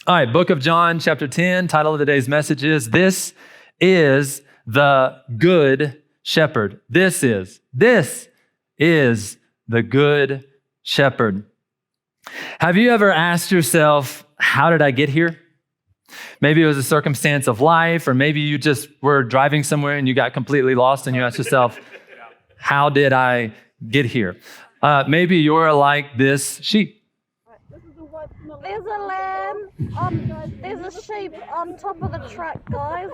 All right, book of John, chapter 10, title of today's message is, This is the Good Shepherd. This is the Good Shepherd. Have you ever asked yourself, how did I get here? Maybe it was a circumstance of life, or maybe you just were driving somewhere and you got completely lost and you asked yourself, how did I get here? Maybe you're like this sheep. There's a lamb, there's a sheep on top of the truck, guys.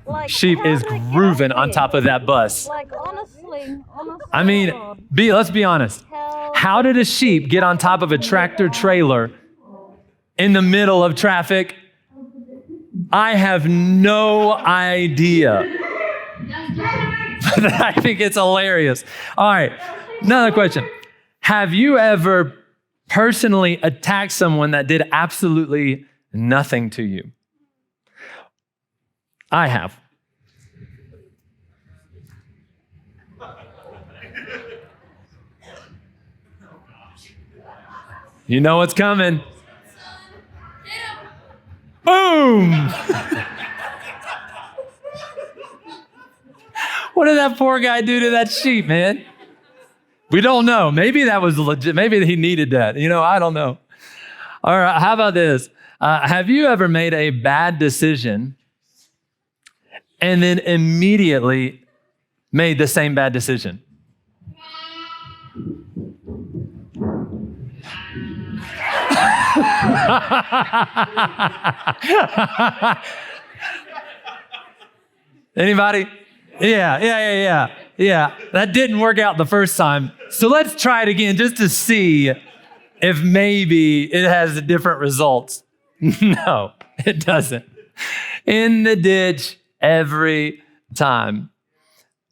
Like, Sheep is grooving on top of that bus. Like, honestly. I mean, let's be honest. How did a sheep get on top of a tractor trailer in the middle of traffic? I have no idea. But I think it's hilarious. All right, another question. Have you ever personally attacked someone that did absolutely nothing to you? I have. You know what's coming. Boom! What did that poor guy do to that sheep, man? We don't know. Maybe that was legit. Maybe he needed that. I don't know. All right, how about this? Have you ever made a bad decision and then immediately made the same bad decision? Anybody? Yeah. That didn't work out the first time. So let's try it again just to see if maybe it has different results. No, it doesn't. In the ditch every time.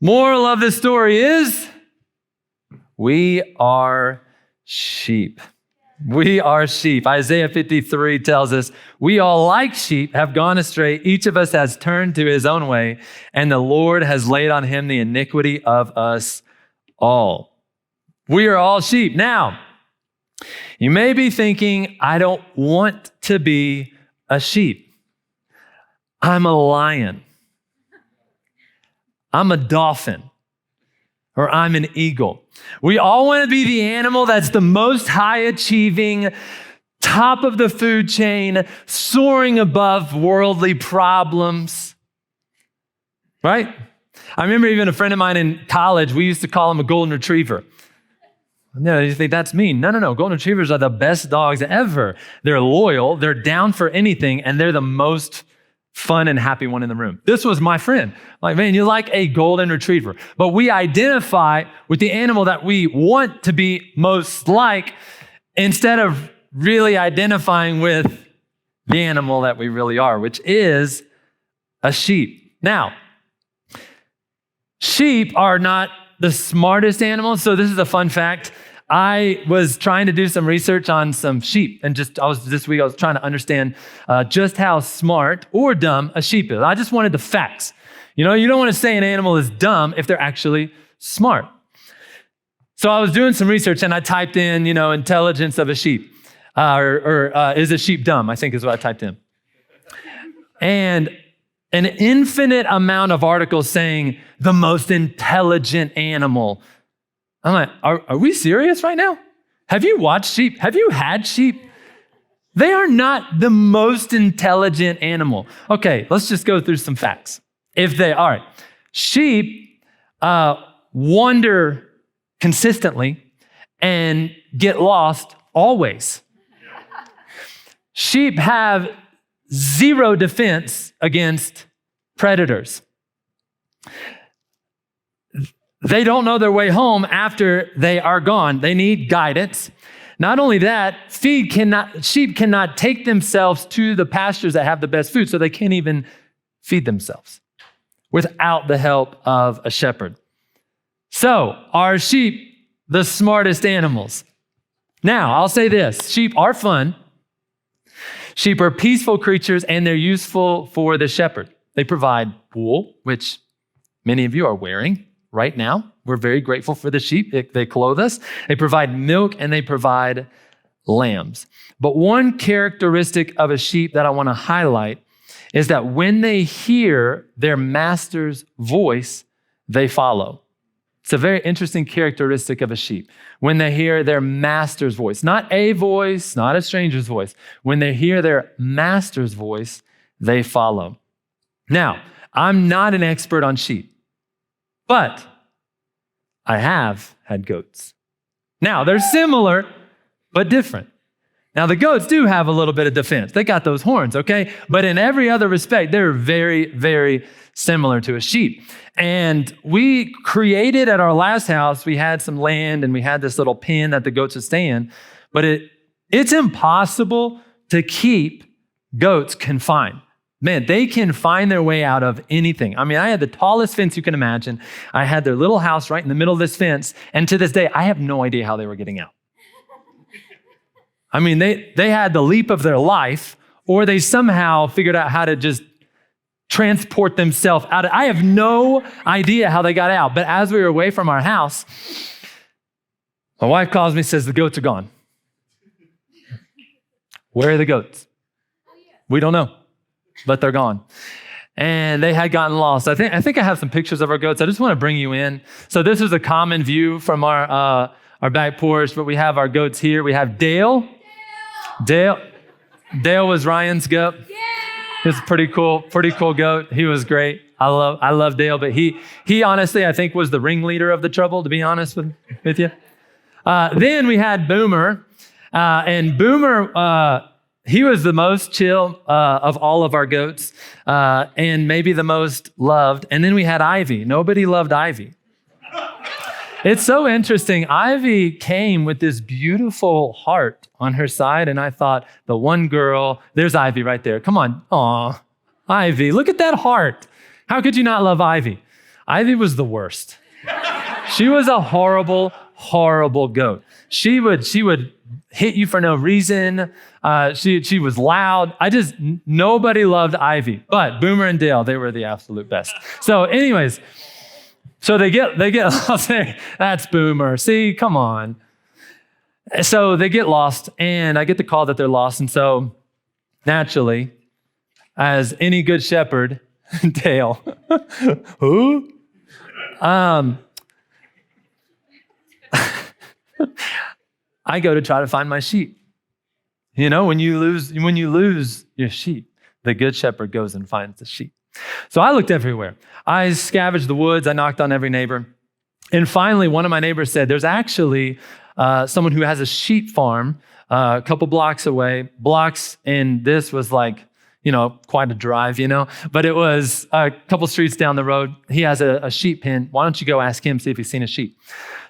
Moral of the story is, we are sheep. We are sheep. Isaiah 53 tells us, we all like sheep have gone astray. Each of us has turned to his own way, and the Lord has laid on him the iniquity of us all. We are all sheep. Now, you may be thinking, I don't want to be a sheep. I'm a lion. I'm a dolphin. Or I'm an eagle. We all want to be the animal that's the most high achieving, top of the food chain, soaring above worldly problems. Right? I remember even a friend of mine in college, we used to call him a golden retriever. No, you think that's mean. No. Golden retrievers are the best dogs ever. They're loyal, they're down for anything, and they're the most fun and happy one in the room. This was my friend. Like, man, you like a golden retriever. But we identify with the animal that we want to be most like instead of really identifying with the animal that we really are, which is a sheep. Now, sheep are not the smartest animals. So this is a fun fact. I was trying to do some research on some sheep, and this week I was trying to understand just how smart or dumb a sheep is. I just wanted the facts. You don't want to say an animal is dumb if they're actually smart. So I was doing some research and I typed in, intelligence of a sheep, or is a sheep dumb? I think is what I typed in. And an infinite amount of articles saying the most intelligent animal. I'm like, are we serious right now? Have you watched sheep? Have you had sheep? They are not the most intelligent animal. Okay, let's just go through some facts. All right, sheep wander consistently and get lost always. Sheep have zero defense against predators. They don't know their way home after they are gone. They need guidance. Not only that, sheep cannot take themselves to the pastures that have the best food, so they can't even feed themselves without the help of a shepherd. So, are sheep the smartest animals? Now, I'll say this, sheep are fun. Sheep are peaceful creatures, and they're useful for the shepherd. They provide wool, which many of you are wearing right now. We're very grateful for the sheep. They clothe us. They provide milk, and they provide lambs. But one characteristic of a sheep that I want to highlight is that when they hear their master's voice, they follow. It's a very interesting characteristic of a sheep. When they hear their master's voice, not a voice, not a stranger's voice. When they hear their master's voice, they follow. Now, I'm not an expert on sheep, but I have had goats. Now, they're similar, but different. Now, the goats do have a little bit of defense. They got those horns, okay? But in every other respect, they're very, very similar to a sheep. And we created at our last house, we had some land and we had this little pen that the goats would stay in, but it's impossible to keep goats confined. Man, they can find their way out of anything. I mean, I had the tallest fence you can imagine. I had their little house right in the middle of this fence. And to this day, I have no idea how they were getting out. I mean, they had the leap of their life, or they somehow figured out how to just transport themselves out. I have no idea how they got out. But as we were away from our house, my wife calls me and says, the goats are gone. Where are the goats? We don't know, but they're gone. And they had gotten lost. I think I have some pictures of our goats. I just want to bring you in. So this is a common view from our back porch, but we have our goats here. We have Dale. Dale was Ryan's goat. He's a pretty cool goat. He was great. I love Dale, but he honestly, I think, was the ringleader of the trouble, to be honest with you. Then we had Boomer, and Boomer, he was the most chill of all of our goats, and maybe the most loved. And then we had Ivy. Nobody loved Ivy. It's so interesting. Ivy came with this beautiful heart on her side, and I thought, the one girl, there's Ivy right there. Come on. Aw, Ivy, look at that heart. How could you not love Ivy? Ivy was the worst. She was a horrible, horrible goat. She would hit you for no reason. She was loud. Nobody loved Ivy, but Boomer and Dale, they were the absolute best. So anyways, so they get lost there. That's Boomer. See, come on. So they get lost, and I get the call that they're lost. And so naturally, as any good shepherd, Dale, who? I go to try to find my sheep. You know, when you lose your sheep, the good shepherd goes and finds the sheep. So I looked everywhere. I scavenged the woods. I knocked on every neighbor. And finally, one of my neighbors said, there's actually someone who has a sheep farm a couple blocks away. And this was like, quite a drive, but it was a couple streets down the road. He has a sheep pen. Why don't you go ask him, see if he's seen a sheep?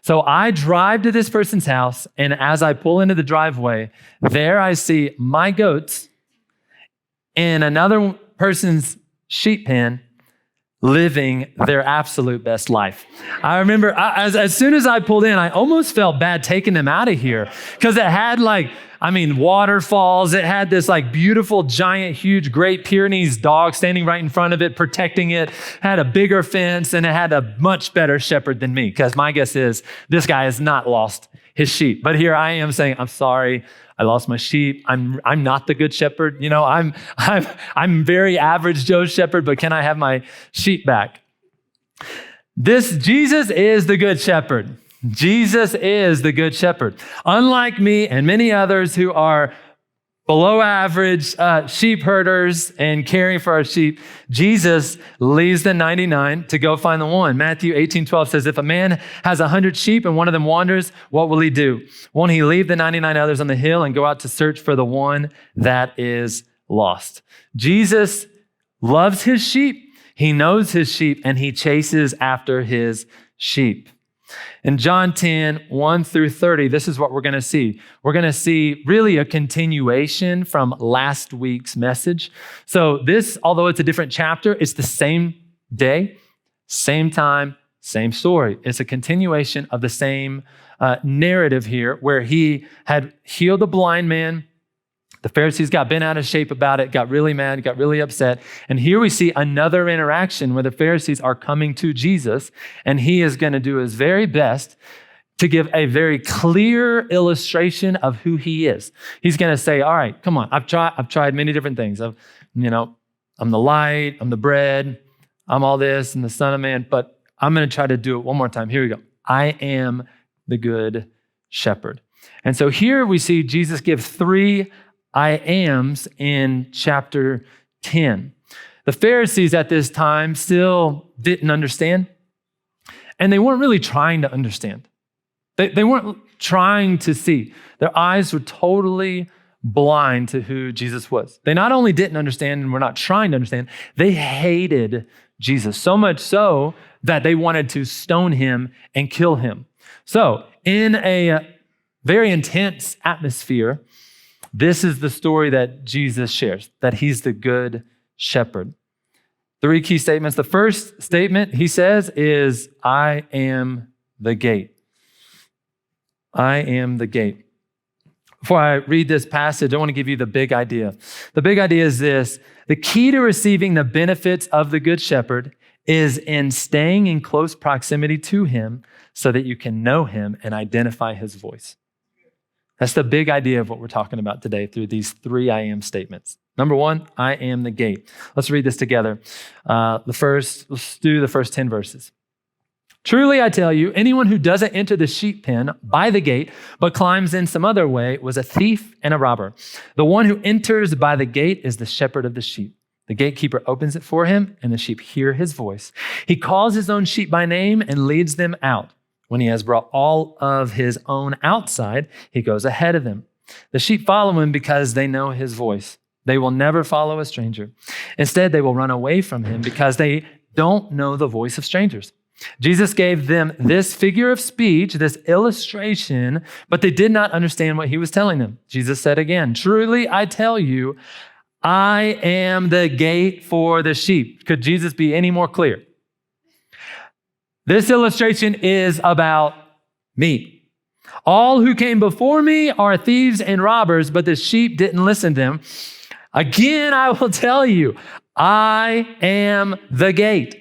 So I drive to this person's house, and as I pull into the driveway, there I see my goats in another person's sheep pen living their absolute best life. I remember as soon as I pulled in, I almost felt bad taking them out of here because it had waterfalls. It had this beautiful, giant, huge Great Pyrenees dog standing right in front of it, protecting it, had a bigger fence, and it had a much better shepherd than me because my guess is this guy has not lost his sheep. But here I am saying, I'm sorry, I lost my sheep. I'm not the good shepherd. I'm very average Joe shepherd, but can I have my sheep back? Jesus is the good shepherd. Jesus is the good shepherd. Unlike me and many others who are below average sheep herders and caring for our sheep, Jesus leaves the 99 to go find the one. Matthew 18:12 says, if a man has 100 sheep and one of them wanders, what will he do? Won't he leave the 99 others on the hill and go out to search for the one that is lost? Jesus loves his sheep. He knows his sheep, and he chases after his sheep. In John 10, 1 through 30, this is what we're going to see. We're going to see really a continuation from last week's message. So this, although it's a different chapter, it's the same day, same time, same story. It's a continuation of the same narrative here where he had healed a blind man. The Pharisees got bent out of shape about it, got really mad, got really upset. And here we see another interaction where the Pharisees are coming to Jesus, and he is going to do his very best to give a very clear illustration of who he is. He's going to say, all right, come on. I've tried many different things. I'm the light, I'm the bread, I'm all this and the Son of Man, but I'm going to try to do it one more time. Here we go. I am the good shepherd. And so here we see Jesus give 3 I ams in chapter 10. The Pharisees at this time still didn't understand, and they weren't really trying to understand. They weren't trying to see. Their eyes were totally blind to who Jesus was. They not only didn't understand and were not trying to understand, they hated Jesus, so much so that they wanted to stone him and kill him. So in a very intense atmosphere, this is the story that Jesus shares, that he's the good shepherd. 3 key statements. The first statement he says is, I am the gate. I am the gate. Before I read this passage, I want to give you the big idea. The big idea is this: the key to receiving the benefits of the good shepherd is in staying in close proximity to him so that you can know him and identify his voice. That's the big idea of what we're talking about today through these 3 I am statements. Number 1, I am the gate. Let's read this together. Let's do the first 10 verses. Truly, I tell you, anyone who doesn't enter the sheep pen by the gate, but climbs in some other way, was a thief and a robber. The one who enters by the gate is the shepherd of the sheep. The gatekeeper opens it for him, and the sheep hear his voice. He calls his own sheep by name and leads them out. When he has brought all of his own outside, he goes ahead of them. The sheep follow him because they know his voice. They will never follow a stranger. Instead, they will run away from him because they don't know the voice of strangers. Jesus gave them this figure of speech, this illustration, but they did not understand what he was telling them. Jesus said again, truly, I tell you, I am the gate for the sheep. Could Jesus be any more clear? This illustration is about me. All who came before me are thieves and robbers, but the sheep didn't listen to them. Again, I will tell you, I am the gate.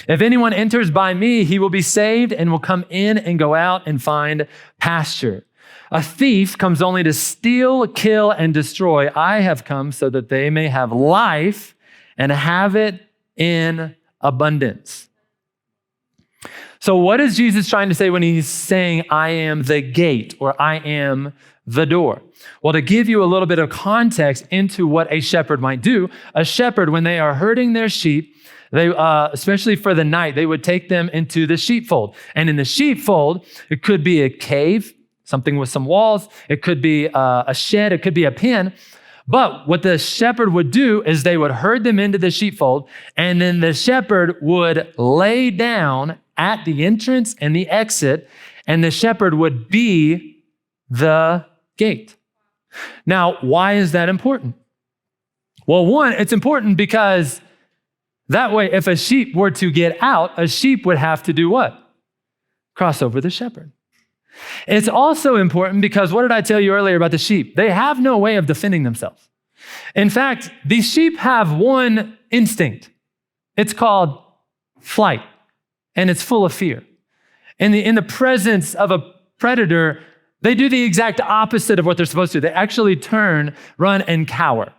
If anyone enters by me, he will be saved and will come in and go out and find pasture. A thief comes only to steal, kill, and destroy. I have come so that they may have life and have it in abundance. So what is Jesus trying to say when he's saying, I am the gate or I am the door? Well, to give you a little bit of context into what a shepherd might do, a shepherd, when they are herding their sheep, they, especially for the night, they would take them into the sheepfold. And in the sheepfold, it could be a cave, something with some walls. It could be a shed. It could be a pen. But what the shepherd would do is they would herd them into the sheepfold, and then the shepherd would lay down at the entrance and the exit, and the shepherd would be the gate. Now, why is that important? Well, one, it's important because that way, if a sheep were to get out, a sheep would have to do what? Cross over the shepherd. It's also important because what did I tell you earlier about the sheep? They have no way of defending themselves. In fact, these sheep have one instinct. It's called flight, and it's full of fear. In the presence of a predator, they do the exact opposite of what they're supposed to. They actually turn, run, and cower,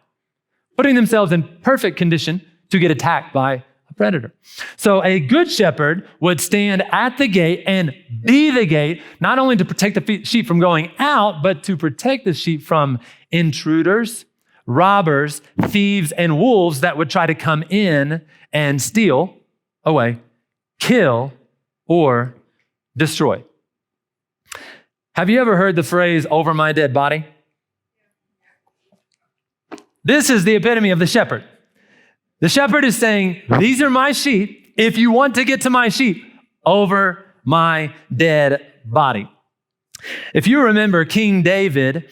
putting themselves in perfect condition to get attacked by a predator. So a good shepherd would stand at the gate and be the gate, not only to protect the sheep from going out, but to protect the sheep from intruders, robbers, thieves, and wolves that would try to come in and steal away, kill, or destroy. Have you ever heard the phrase, over my dead body? This is the epitome of the shepherd. The shepherd is saying, these are my sheep. If you want to get to my sheep, over my dead body. If you remember, King David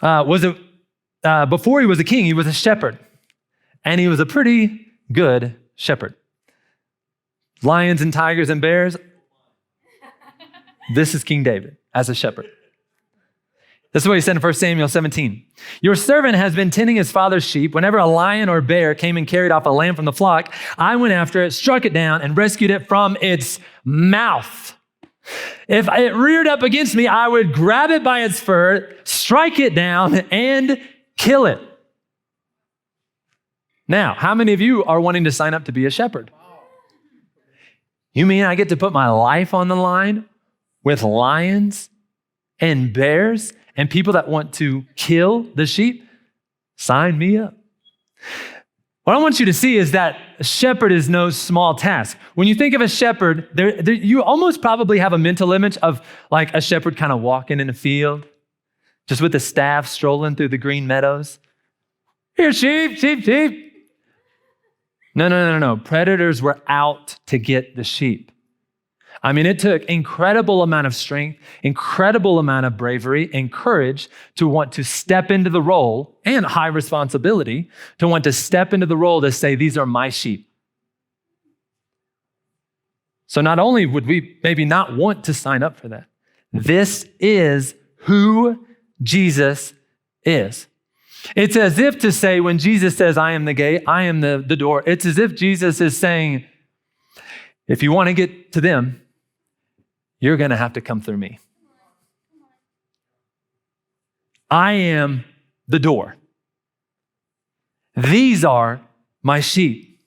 before he was a king, he was a shepherd. And he was a pretty good shepherd. Lions and tigers and bears. This is King David as a shepherd. This is what he said in 1 Samuel 17. Your servant has been tending his father's sheep. Whenever a lion or bear came and carried off a lamb from the flock, I went after it, struck it down, and rescued it from its mouth. If it reared up against me, I would grab it by its fur, strike it down, and kill it. Now, how many of you are wanting to sign up to be a shepherd? You mean I get to put my life on the line with lions and bears and people that want to kill the sheep? Sign me up. What I want you to see is that a shepherd is no small task. When you think of a shepherd, you almost probably have a mental image of like a shepherd kind of walking in a field, just with a staff strolling through the green meadows. Here, sheep, sheep, sheep. No. Predators were out to get the sheep. I mean, it took incredible amount of strength, incredible amount of bravery and courage to want to step into the role, and high responsibility to want to step into the role to say, these are my sheep. So not only would we maybe not want to sign up for that, this is who Jesus is. It's as if to say, when Jesus says, I am the gate, I am the door, it's as if Jesus is saying, if you want to get to them, you're going to have to come through me. I am the door. These are my sheep.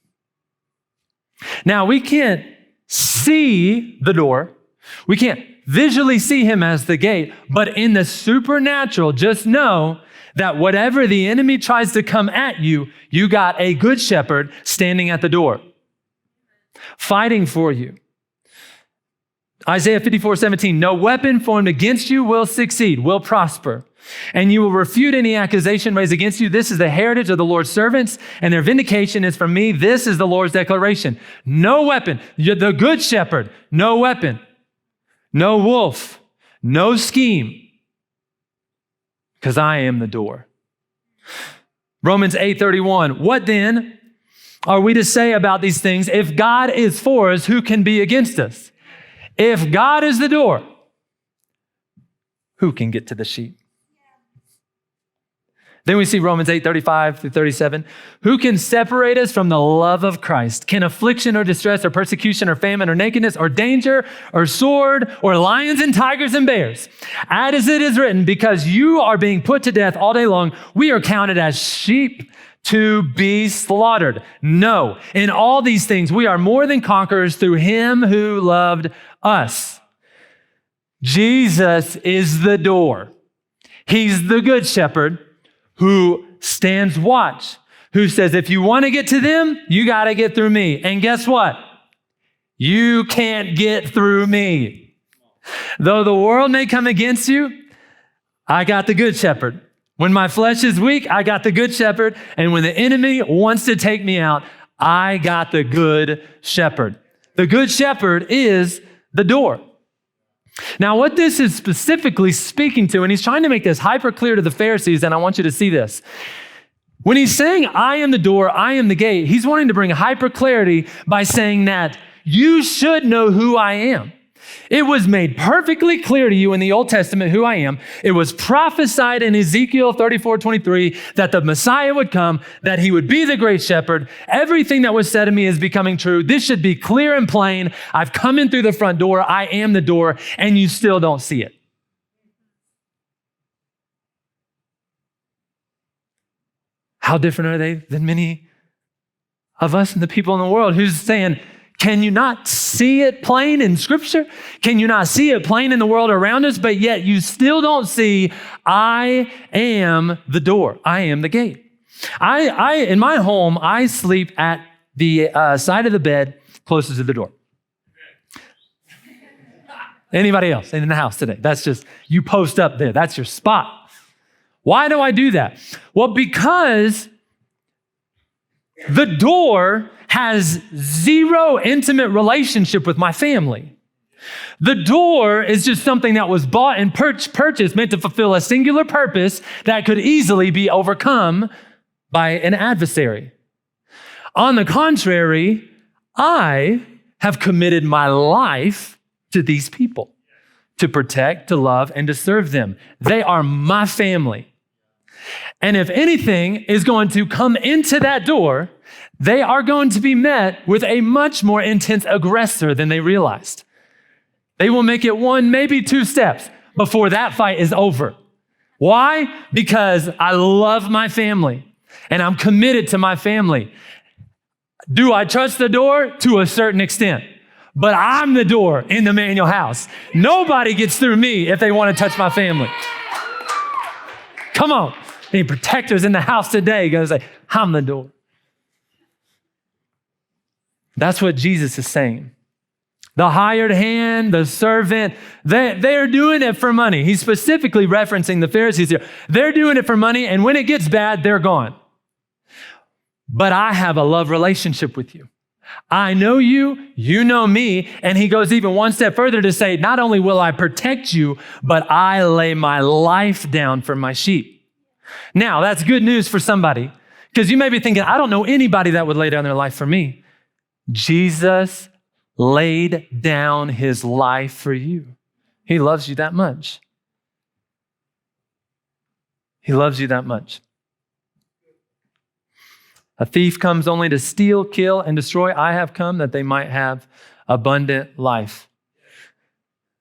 Now, we can't see the door. We can't visually see him as the gate, but in the supernatural, just know that whatever the enemy tries to come at you, you got a good shepherd standing at the door, fighting for you. Isaiah 54:17, no weapon formed against you will succeed, will prosper, and you will refute any accusation raised against you. This is the heritage of the Lord's servants, and their vindication is from me. This is the Lord's declaration. No weapon, you're the good shepherd, no weapon, no wolf, no scheme, because I am the door. Romans 8:31, what then are we to say about these things? If God is for us, who can be against us? If God is the door, who can get to the sheep? Then we see Romans 8:35-37. Who can separate us from the love of Christ? Can affliction or distress or persecution or famine or nakedness or danger or sword or lions and tigers and bears? As it is written, because you are being put to death all day long, we are counted as sheep to be slaughtered. No, in all these things, we are more than conquerors through him who loved us. Jesus is the door. He's the good shepherd who stands watch, who says, if you want to get to them, you got to get through me. And guess what? You can't get through me. Though the world may come against you, I got the good shepherd. When my flesh is weak, I got the good shepherd. And when the enemy wants to take me out, I got the good shepherd. The good shepherd is the door. Now, what this is specifically speaking to, and he's trying to make this hyper clear to the Pharisees, and I want you to see this. When he's saying, I am the door, I am the gate, he's wanting to bring hyper clarity by saying that you should know who I am. It was made perfectly clear to you in the Old Testament who I am. It was prophesied in Ezekiel 34:23 that the Messiah would come, that he would be the great shepherd. Everything that was said of me is becoming true. This should be clear and plain. I've come in through the front door. I am the door, and you still don't see it. How different are they than many of us and the people in the world who's saying, can you not see it plain in Scripture? Can you not see it plain in the world around us? But yet you still don't see, I am the door. I am the gate. I in my home, I sleep at the side of the bed closest to the door. Anybody else in the house today? That's just, you post up there. That's your spot. Why do I do that? Well, because the door has zero intimate relationship with my family. The door is just something that was bought and purchased, meant to fulfill a singular purpose that could easily be overcome by an adversary. On the contrary, I have committed my life to these people, to protect, to love, and to serve them. They are my family. And if anything is going to come into that door, they are going to be met with a much more intense aggressor than they realized. They will make it 1, maybe 2 steps before that fight is over. Why? Because I love my family and I'm committed to my family. Do I trust the door? To a certain extent. But I'm the door in the Manuel house. Nobody gets through me if they want to touch my family. Come on. Any protectors in the house today going to say, I'm the door. That's what Jesus is saying. The hired hand, the servant, they're doing it for money. He's specifically referencing the Pharisees here. They're doing it for money, and when it gets bad, they're gone. But I have a love relationship with you. I know you, you know me, and he goes even one step further to say, not only will I protect you, but I lay my life down for my sheep. Now, that's good news for somebody, because you may be thinking, I don't know anybody that would lay down their life for me. Jesus laid down his life for you. He loves you that much. He loves you that much. A thief comes only to steal, kill, and destroy. I have come that they might have abundant life.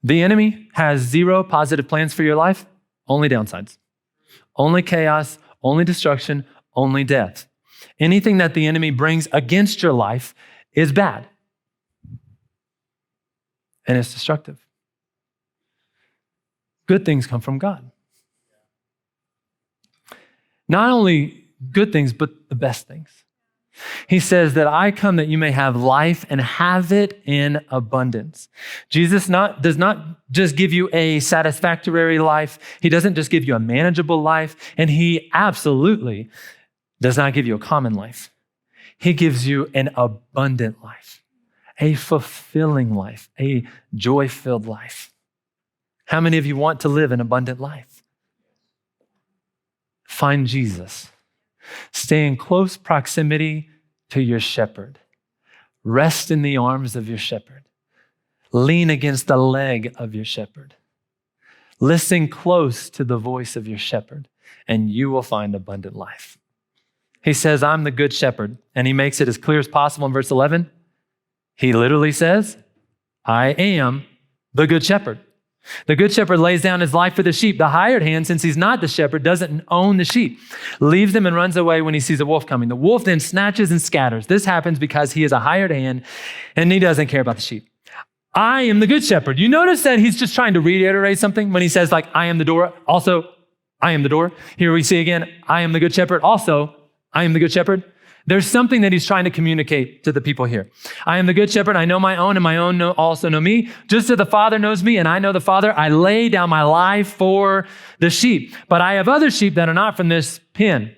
The enemy has 0 positive plans for your life, only downsides. Only chaos, only destruction, only death. Anything that the enemy brings against your life is bad. And it's destructive. Good things come from God. Not only good things, but the best things. He says that I come that you may have life and have it in abundance. Jesus does not just give you a satisfactory life. He doesn't just give you a manageable life. And he absolutely does not give you a common life. He gives you an abundant life, a fulfilling life, a joy-filled life. How many of you want to live an abundant life? Find Jesus. Stay in close proximity to your shepherd. Rest in the arms of your shepherd. Lean against the leg of your shepherd. Listen close to the voice of your shepherd, and you will find abundant life. He says, I'm the good shepherd, and he makes it as clear as possible in verse 11. He literally says, I am the good shepherd. The good shepherd lays down his life for the sheep. The hired hand, since he's not the shepherd, doesn't own the sheep, leaves them and runs away when he sees a wolf coming. The wolf then snatches and scatters. This happens because he is a hired hand and he doesn't care about the sheep. I am the good shepherd. You notice that he's just trying to reiterate something when he says, like, I am the door. Also, I am the door. Here we see again, I am the good shepherd. Also, I am the good shepherd. There's something that he's trying to communicate to the people here. I am the good shepherd. I know my own, and my own also know me. Just as the Father knows me, and I know the Father, I lay down my life for the sheep. But I have other sheep that are not from this pen.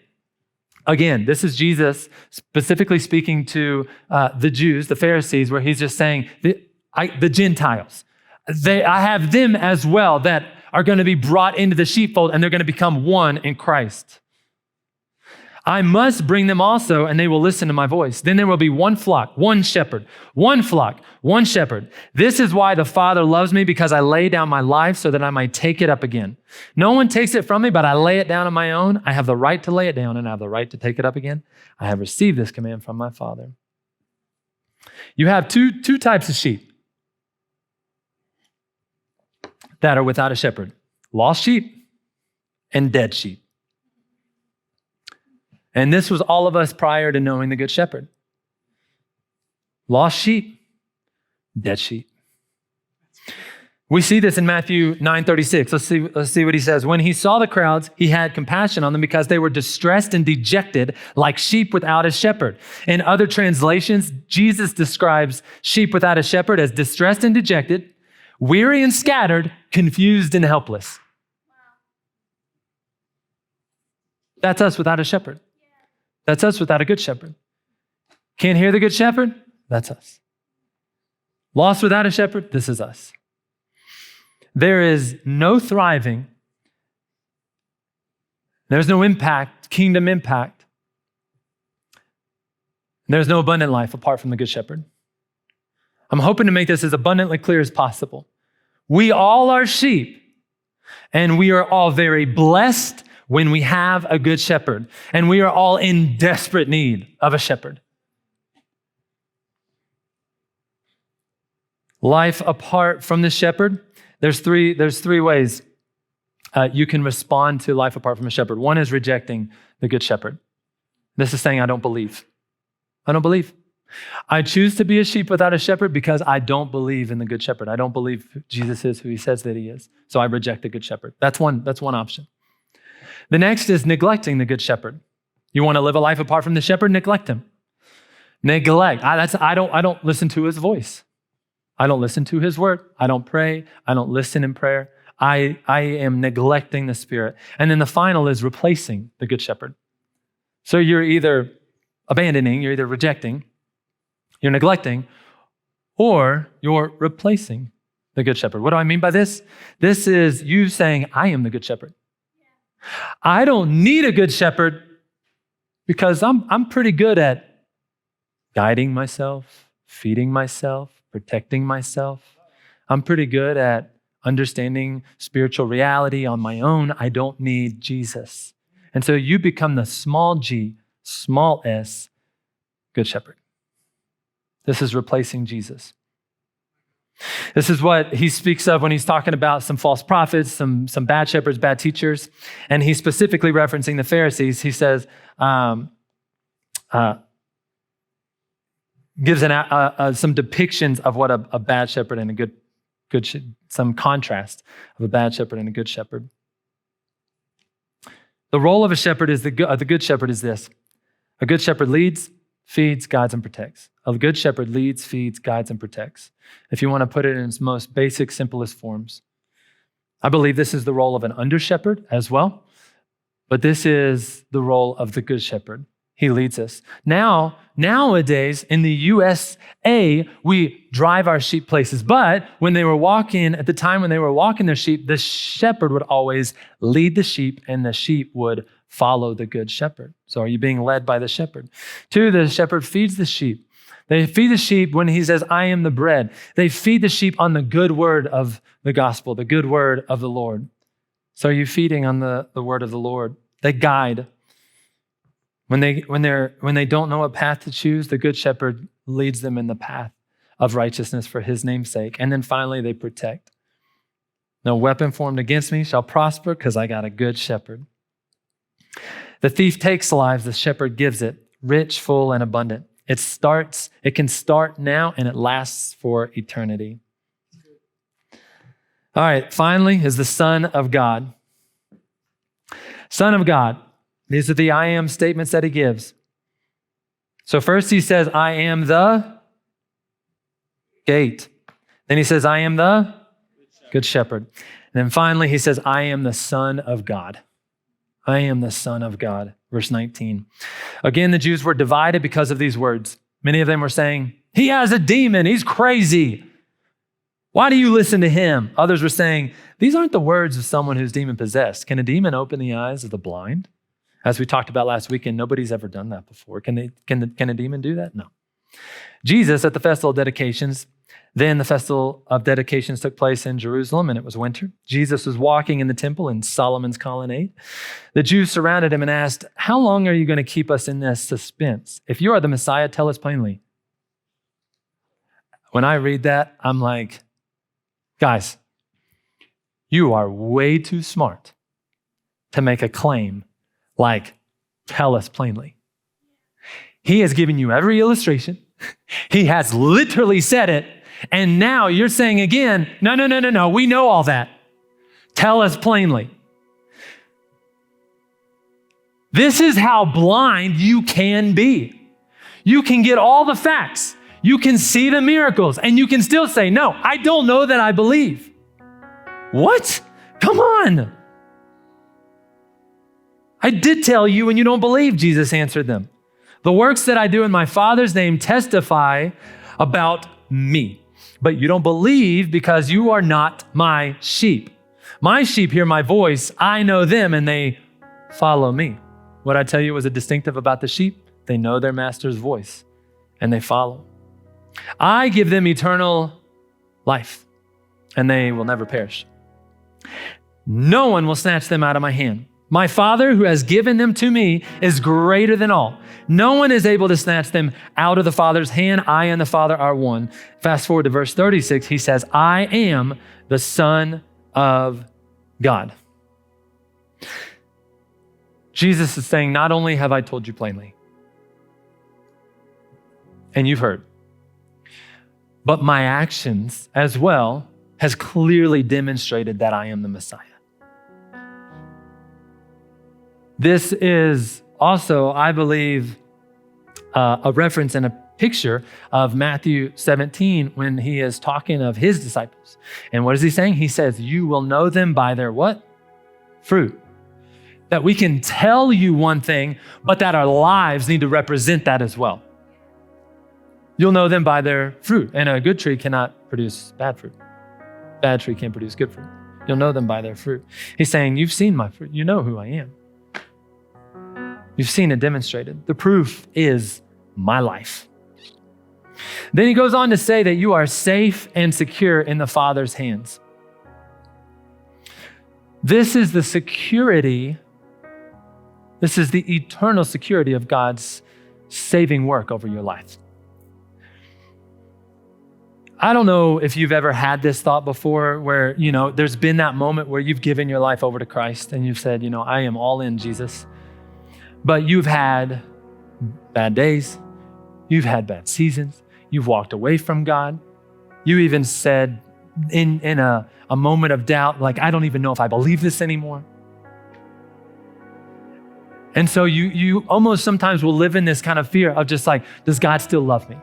Again, this is Jesus specifically speaking to the Jews, the Pharisees, where he's just saying, the Gentiles. I have them as well that are going to be brought into the sheepfold, and they're going to become one in Christ. I must bring them also, and they will listen to my voice. Then there will be one flock, one shepherd, one flock, one shepherd. This is why the Father loves me, because I lay down my life so that I might take it up again. No one takes it from me, but I lay it down on my own. I have the right to lay it down, and I have the right to take it up again. I have received this command from my Father. You have two types of sheep that are without a shepherd: lost sheep and dead sheep. And this was all of us prior to knowing the Good Shepherd. Lost sheep, dead sheep. We see this in Matthew 9:36. Let's see what he says. When he saw the crowds, he had compassion on them because they were distressed and dejected like sheep without a shepherd. In other translations, Jesus describes sheep without a shepherd as distressed and dejected, weary and scattered, confused and helpless. That's us without a shepherd. That's us without a good shepherd. Can't hear the good shepherd? That's us. Lost without a shepherd? This is us. There is no thriving. There's no impact, kingdom impact. There's no abundant life apart from the good shepherd. I'm hoping to make this as abundantly clear as possible. We all are sheep, and we are all very blessed when we have a good shepherd, and we are all in desperate need of a shepherd. Life apart from the shepherd. There's three ways you can respond to life apart from a shepherd. One is rejecting the good shepherd. This is saying, I don't believe. I don't believe. I choose to be a sheep without a shepherd because I don't believe in the good shepherd. I don't believe Jesus is who he says that he is. So I reject the good shepherd. That's one option. The next is neglecting the good shepherd. You want to live a life apart from the shepherd? Neglect him. Neglect. I don't listen to his voice. I don't listen to his word. I don't pray. I don't listen in prayer. I am neglecting the Spirit. And then the final is replacing the good shepherd. So you're either abandoning, you're either rejecting, you're neglecting, or you're replacing the good shepherd. What do I mean by this? This is you saying, I am the good shepherd. I don't need a good shepherd because I'm pretty good at guiding myself, feeding myself, protecting myself. I'm pretty good at understanding spiritual reality on my own. I don't need Jesus. And so you become the small g, small s, good shepherd. This is replacing Jesus. This is what he speaks of when he's talking about some false prophets, some bad shepherds, bad teachers. And he's specifically referencing the Pharisees. He says, gives some depictions of what a bad shepherd and a good some contrast of a bad shepherd and a good shepherd. The role of a shepherd is the good shepherd is this. A good shepherd leads, feeds, guides, and protects. A good shepherd leads, feeds, guides, and protects. If you want to put it in its most basic, simplest forms. I believe this is the role of an under shepherd as well, but this is the role of the good shepherd. He leads us. Nowadays, in the USA, we drive our sheep places. But when they were walking, at the time when they were walking their sheep, the shepherd would always lead the sheep and the sheep would follow the good shepherd. So are you being led by the shepherd? 2, the shepherd feeds the sheep. They feed the sheep when he says, I am the bread. They feed the sheep on the good word of the gospel, the good word of the Lord. So are you feeding on the word of the Lord? They guide. When they don't know what path to choose, the good shepherd leads them in the path of righteousness for his name's sake. And then finally, they protect. No weapon formed against me shall prosper because I got a good shepherd. The thief takes lives, the shepherd gives it, rich, full, and abundant. It can start now and it lasts for eternity. All right, finally is the Son of God. Son of God. These are the I am statements that he gives. So first he says, I am the gate. Then he says, I am the good shepherd. And then finally he says, I am the Son of God. I am the Son of God. Verse 19. Again, the Jews were divided because of these words. Many of them were saying, he has a demon. He's crazy. Why do you listen to him? Others were saying, these aren't the words of someone who's demon possessed. Can a demon open the eyes of the blind? As we talked about last weekend, nobody's ever done that before. Can a demon do that? No. Jesus at the festival of dedications, then the festival of dedications took place in Jerusalem and it was winter. Jesus was walking in the temple in Solomon's colonnade. The Jews surrounded him and asked, how long are you going to keep us in this suspense? If you are the Messiah, tell us plainly. When I read that, I'm like, guys, you are way too smart to make a claim like, tell us plainly. He has given you every illustration. He has literally said it. And now you're saying again, no, we know all that. Tell us plainly. This is how blind you can be. You can get all the facts. You can see the miracles and you can still say, no, I don't know that I believe. What? Come on. I did tell you and you don't believe, Jesus answered them. The works that I do in my Father's name testify about me. But you don't believe because you are not my sheep. My sheep hear my voice. I know them and they follow me. What I tell you was a distinctive about the sheep. They know their master's voice and they follow. I give them eternal life and they will never perish. No one will snatch them out of my hand. My Father who has given them to me is greater than all. No one is able to snatch them out of the Father's hand. I and the Father are one. Fast forward to verse 36. He says, I am the Son of God. Jesus is saying, not only have I told you plainly, and you've heard, but my actions as well has clearly demonstrated that I am the Messiah. This is also, I believe, a reference and a picture of Matthew 17 when he is talking of his disciples. And what is he saying? He says, you will know them by their what? Fruit. That we can tell you one thing, but that our lives need to represent that as well. You'll know them by their fruit. And a good tree cannot produce bad fruit. Bad tree can't produce good fruit. You'll know them by their fruit. He's saying, you've seen my fruit. You know who I am. You've seen it demonstrated. The proof is my life. Then he goes on to say that you are safe and secure in the Father's hands. This is the security, this is the eternal security of God's saving work over your life. I don't know if you've ever had this thought before where, there's been that moment where you've given your life over to Christ and you've said, I am all in, Jesus. But you've had bad days. You've had bad seasons. You've walked away from God. You even said in a moment of doubt, like, I don't even know if I believe this anymore. And so you almost sometimes will live in this kind of fear of just like, does God still love me?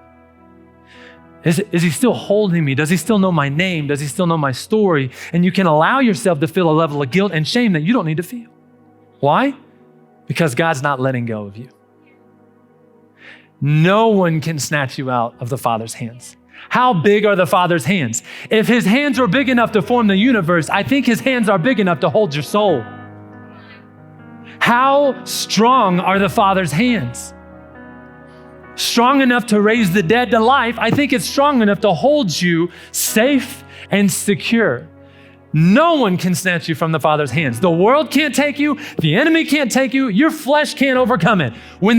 Is he still holding me? Does he still know my name? Does he still know my story? And you can allow yourself to feel a level of guilt and shame that you don't need to feel. Why? Because God's not letting go of you. No one can snatch you out of the Father's hands. How big are the Father's hands? If his hands were big enough to form the universe, I think his hands are big enough to hold your soul. How strong are the Father's hands? Strong enough to raise the dead to life. I think it's strong enough to hold you safe and secure. No one can snatch you from the Father's hands. The world can't take you. The enemy can't take you. Your flesh can't overcome it. When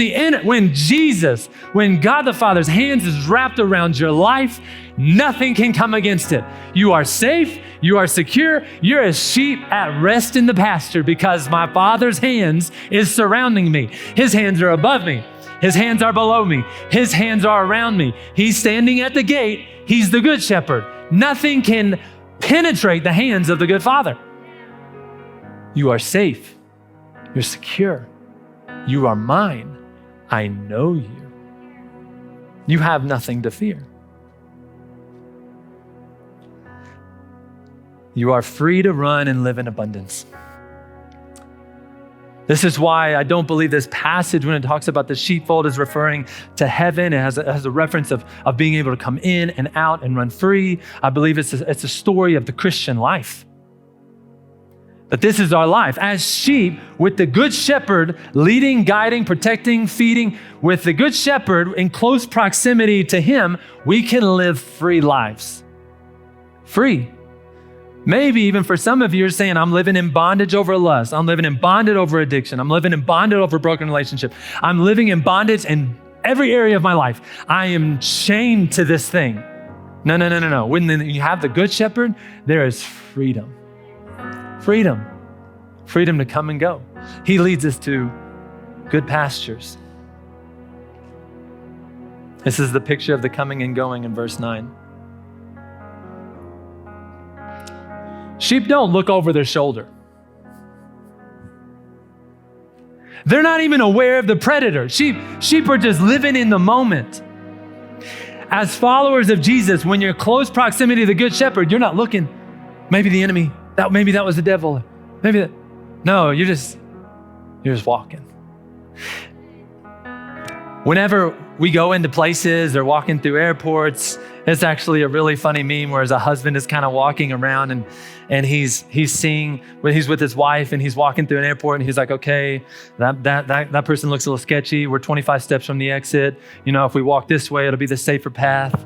God the Father's hands is wrapped around your life, nothing can come against it. You are safe. You are secure. You're as sheep at rest in the pasture because my Father's hands is surrounding me. His hands are above me. His hands are below me. His hands are around me. He's standing at the gate. He's the good shepherd. Nothing can penetrate the hands of the good Father. You are safe. You're secure. You are mine. I know you. You have nothing to fear. You are free to run and live in abundance. This is why I don't believe this passage, when it talks about the sheepfold, is referring to heaven. It has a reference of being able to come in and out and run free. I believe it's a story of the Christian life. That this is our life. As sheep, with the good shepherd leading, guiding, protecting, feeding, with the good shepherd in close proximity to him, we can live free lives. Free. Maybe even for some of you, you're saying, I'm living in bondage over lust. I'm living in bondage over addiction. I'm living in bondage over broken relationship. I'm living in bondage in every area of my life. I am chained to this thing. No. When you have the good shepherd, there is freedom. Freedom. Freedom to come and go. He leads us to good pastures. This is the picture of the coming and going in verse 9. Sheep don't look over their shoulder. They're not even aware of the predator. Sheep are just living in the moment. As followers of Jesus, when you're close proximity to the good shepherd, you're not looking, maybe the enemy, maybe that was the devil. No, you're just walking. Whenever we go into places or walking through airports, it's actually a really funny meme where a husband is kind of walking around and he's seeing, when he's with his wife and he's walking through an airport and he's like, okay, that person looks a little sketchy. We're 25 steps from the exit. If we walk this way, it'll be the safer path.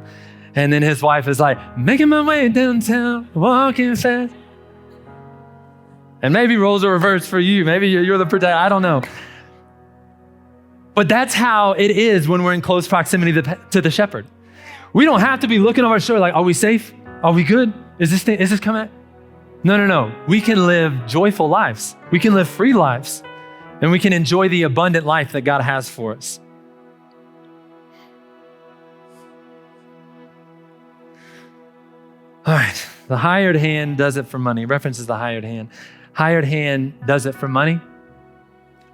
And then his wife is like, making my way downtown, walking fast. And maybe roles are reversed for you. Maybe you're the protector. I don't know. But that's how it is when we're in close proximity to the shepherd. We don't have to be looking over our shoulder like, are we safe? Are we good? Is this coming? No. We can live joyful lives. We can live free lives. And we can enjoy the abundant life that God has for us. All right. The hired hand does it for money. References the hired hand. Hired hand does it for money.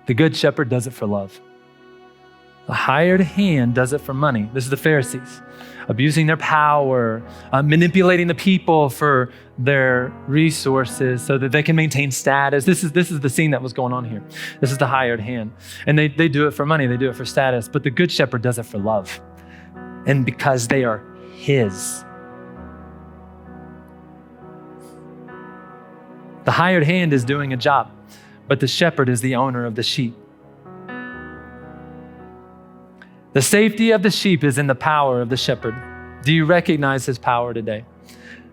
The good shepherd does it for love. The hired hand does it for money. This is the Pharisees, abusing their power, manipulating the people for their resources so that they can maintain status. This is the scene that was going on here. This is the hired hand. And they do it for money. They do it for status. But the good shepherd does it for love. And because they are his. The hired hand is doing a job, but the shepherd is the owner of the sheep. The safety of the sheep is in the power of the shepherd. Do you recognize his power today?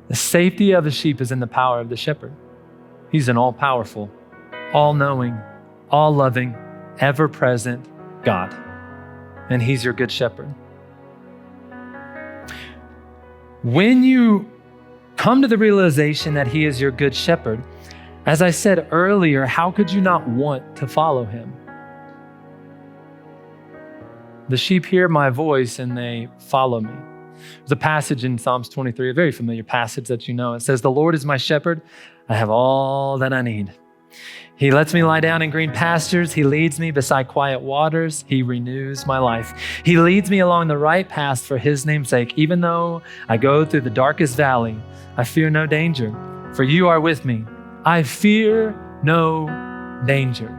The safety of the sheep is in the power of the shepherd. He's an all-powerful, all-knowing, all-loving, ever-present God. And he's your good shepherd. When you come to the realization that he is your good shepherd, as I said earlier, how could you not want to follow him? The sheep hear my voice and they follow me. There's a passage in Psalms 23, a very familiar passage that you know. It says, "The Lord is my shepherd. I have all that I need. He lets me lie down in green pastures. He leads me beside quiet waters. He renews my life. He leads me along the right path for his name's sake. Even though I go through the darkest valley, I fear no danger, for you are with me. I fear no danger.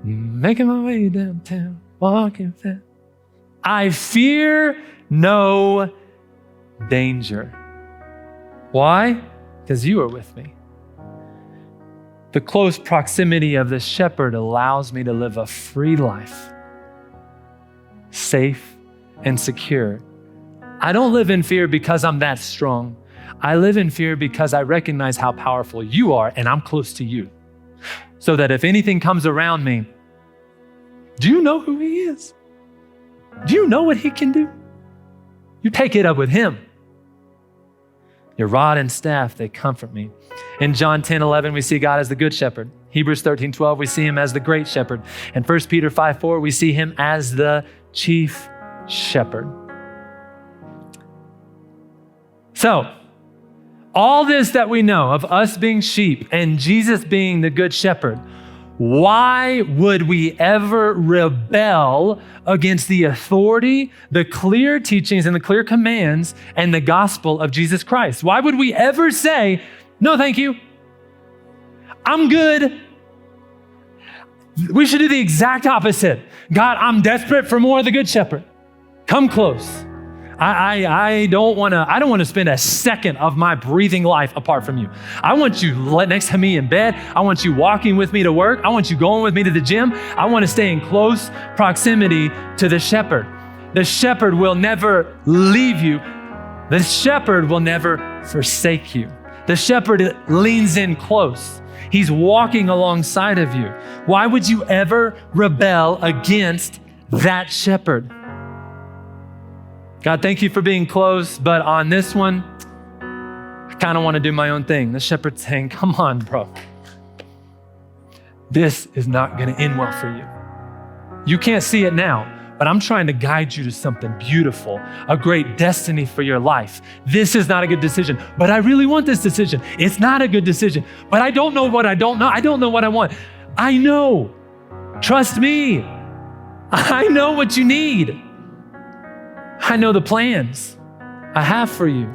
Making my way downtown, walking fast. I fear no danger." Why? Because you are with me. The close proximity of the shepherd allows me to live a free life, safe and secure. I don't live in fear because I'm that strong. I live in fear because I recognize how powerful you are and I'm close to you. So that if anything comes around me, do you know who he is? Do you know what he can do? You take it up with him. Your rod and staff, they comfort me. In John 10:11, we see God as the good shepherd. Hebrews 13:12, we see him as the great shepherd. And 1 Peter 5:4, we see him as the chief shepherd. So, all this that we know of us being sheep and Jesus being the good shepherd, why would we ever rebel against the authority, the clear teachings and the clear commands and the gospel of Jesus Christ? Why would we ever say, "No, thank you. I'm good"? We should do the exact opposite. God, I'm desperate for more of the good shepherd. Come close. I don't want to spend a second of my breathing life apart from you. I want you next to me in bed. I want you walking with me to work. I want you going with me to the gym. I want to stay in close proximity to the shepherd. The shepherd will never leave you. The shepherd will never forsake you. The shepherd leans in close. He's walking alongside of you. Why would you ever rebel against that shepherd? God, thank you for being close, but on this one, I kind of want to do my own thing. The shepherd's saying, come on, bro. This is not going to end well for you. You can't see it now, but I'm trying to guide you to something beautiful, a great destiny for your life. This is not a good decision, but I really want this decision. It's not a good decision, but I don't know what I don't know. I don't know what I want. I know. Trust me. I know what you need. I know the plans I have for you.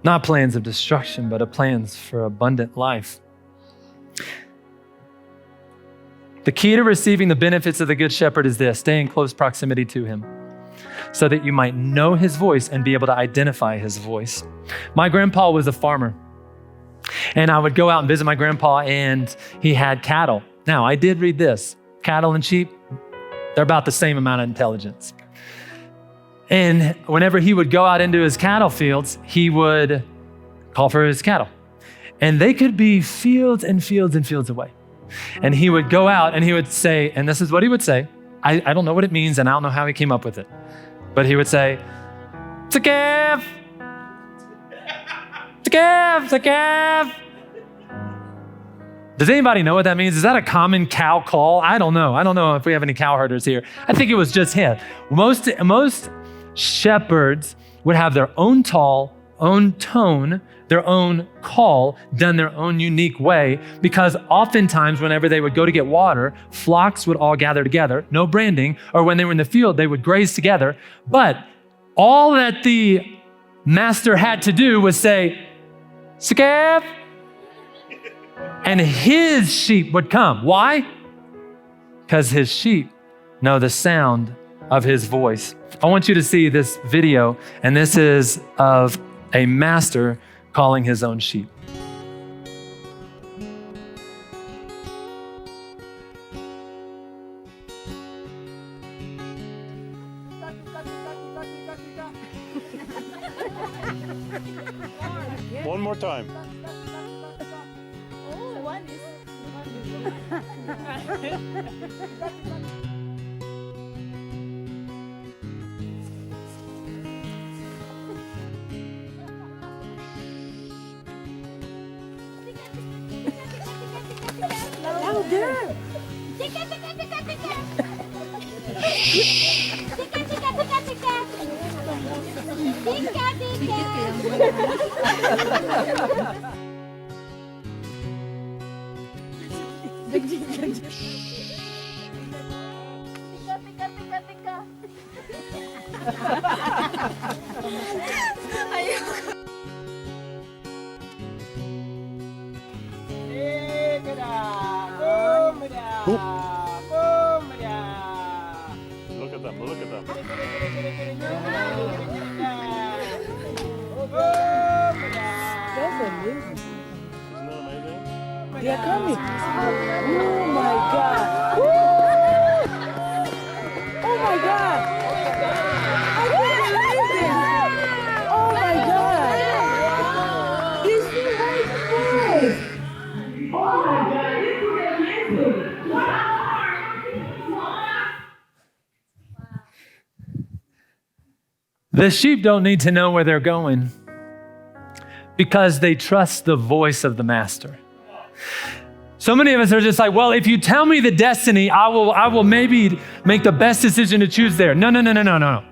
Not plans of destruction, but plans for abundant life. The key to receiving the benefits of the Good Shepherd is this: stay in close proximity to him so that you might know his voice and be able to identify his voice. My grandpa was a farmer, and I would go out and visit my grandpa, and he had cattle. Now, I did read this. Cattle and sheep, they're about the same amount of intelligence. And whenever he would go out into his cattle fields, he would call for his cattle. And they could be fields and fields and fields away. And he would go out and he would say, and this is what he would say. I don't know what it means and I don't know how he came up with it. But he would say, "It's a calf. It's a calf. It's a calf." Does anybody know what that means? Is that a common cow call? I don't know. I don't know if we have any cow herders here. I think it was just him. Most shepherds would have their own own tone, their own call done their own unique way, because oftentimes whenever they would go to get water, flocks would all gather together, no branding, or when they were in the field, they would graze together. But all that the master had to do was say, "Scab," and his sheep would come. Why? Because his sheep know the sound of his voice. I want you to see this video, and this is of a master calling his own sheep. One more time. Look at them, look at them. That's amazing. Isn't that amazing? They are coming. Oh my God. Woo! Oh my God. I can't believe it. Oh my God. Is he right voice? Oh my God. This is amazing. The sheep don't need to know where they're going because they trust the voice of the master. So many of us are just like, well, if you tell me the destiny, I will maybe make the best decision to choose there. No.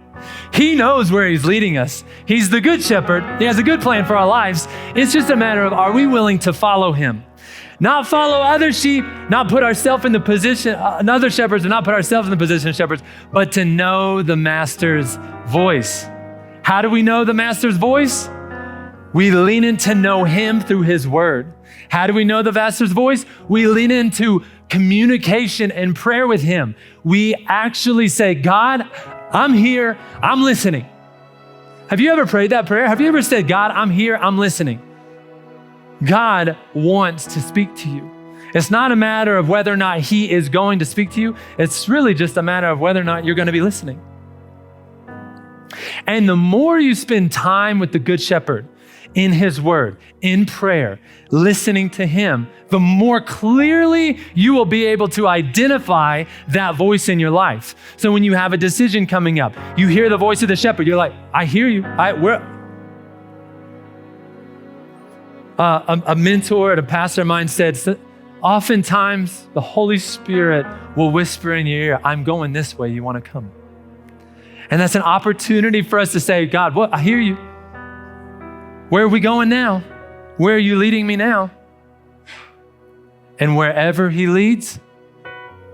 He knows where he's leading us. He's the good shepherd. He has a good plan for our lives. It's just a matter of, are we willing to follow him? Not follow other sheep, not put ourselves in the position, other shepherds, and not put ourselves in the position of shepherds, but to know the master's voice. How do we know the master's voice? We lean in to know him through his word. How do we know the master's voice? We lean into communication and prayer with him. We actually say, God, I'm here, I'm listening. Have you ever prayed that prayer? Have you ever said, God, I'm here, I'm listening? God wants to speak to you. It's not a matter of whether or not he is going to speak to you. It's really just a matter of whether or not you're going to be listening. And the more you spend time with the Good Shepherd in his word, in prayer, listening to him, the more clearly you will be able to identify that voice in your life. So when you have a decision coming up, you hear the voice of the shepherd, you're like, I hear you. A mentor and a pastor of mine said, oftentimes the Holy Spirit will whisper in your ear, I'm going this way, you want to come? And that's an opportunity for us to say, God, what? I hear you. Where are we going now? Where are you leading me now? And wherever he leads,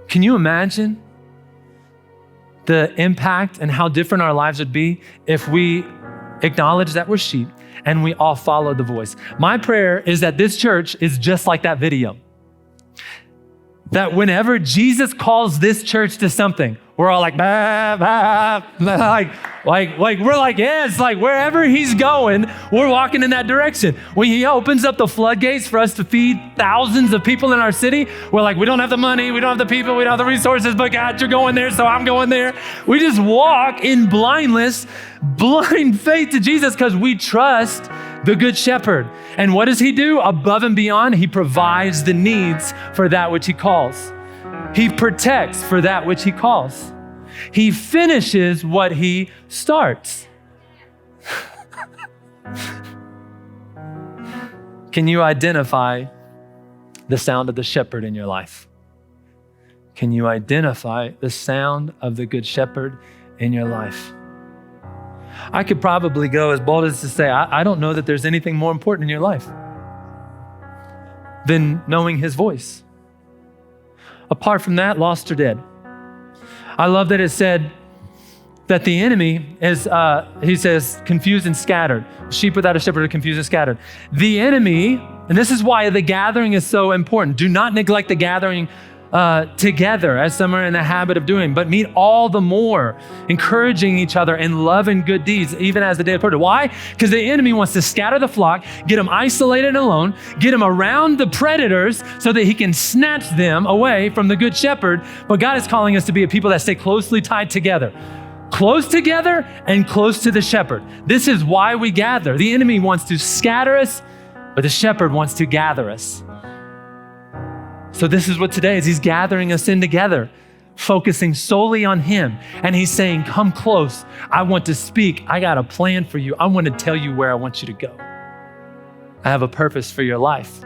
can you imagine the impact and how different our lives would be if we acknowledge that we're sheep and we all follow the voice? My prayer is that this church is just like that video. That whenever Jesus calls this church to something, we're all like, bah, bah, bah, like we're like, yes, like wherever he's going, we're walking in that direction. When he opens up the floodgates for us to feed thousands of people in our city, we're like, we don't have the money, we don't have the people, we don't have the resources, but God, you're going there, so I'm going there. We just walk in blind faith to Jesus because we trust the good shepherd. And what does he do? Above and beyond, he provides the needs for that which he calls. He protects for that which he calls. He finishes what he starts. Can you identify the sound of the shepherd in your life? Can you identify the sound of the good shepherd in your life? I could probably go as bold as to say, I don't know that there's anything more important in your life than knowing his voice. Apart from that, lost or dead. I love that it said that the enemy is, he says, confused and scattered. Sheep without a shepherd are confused and scattered. The enemy, and this is why the gathering is so important. Do not neglect the gathering together, as some are in the habit of doing, but meet all the more, encouraging each other in love and good deeds, even as the day approaches. Why? Because the enemy wants to scatter the flock, get them isolated and alone, get them around the predators so that he can snatch them away from the good shepherd. But God is calling us to be a people that stay closely tied together. Close together and close to the shepherd. This is why we gather. The enemy wants to scatter us, but the shepherd wants to gather us. So this is what today is. He's gathering us in together, focusing solely on him. And he's saying, come close. I want to speak. I got a plan for you. I want to tell you where I want you to go. I have a purpose for your life.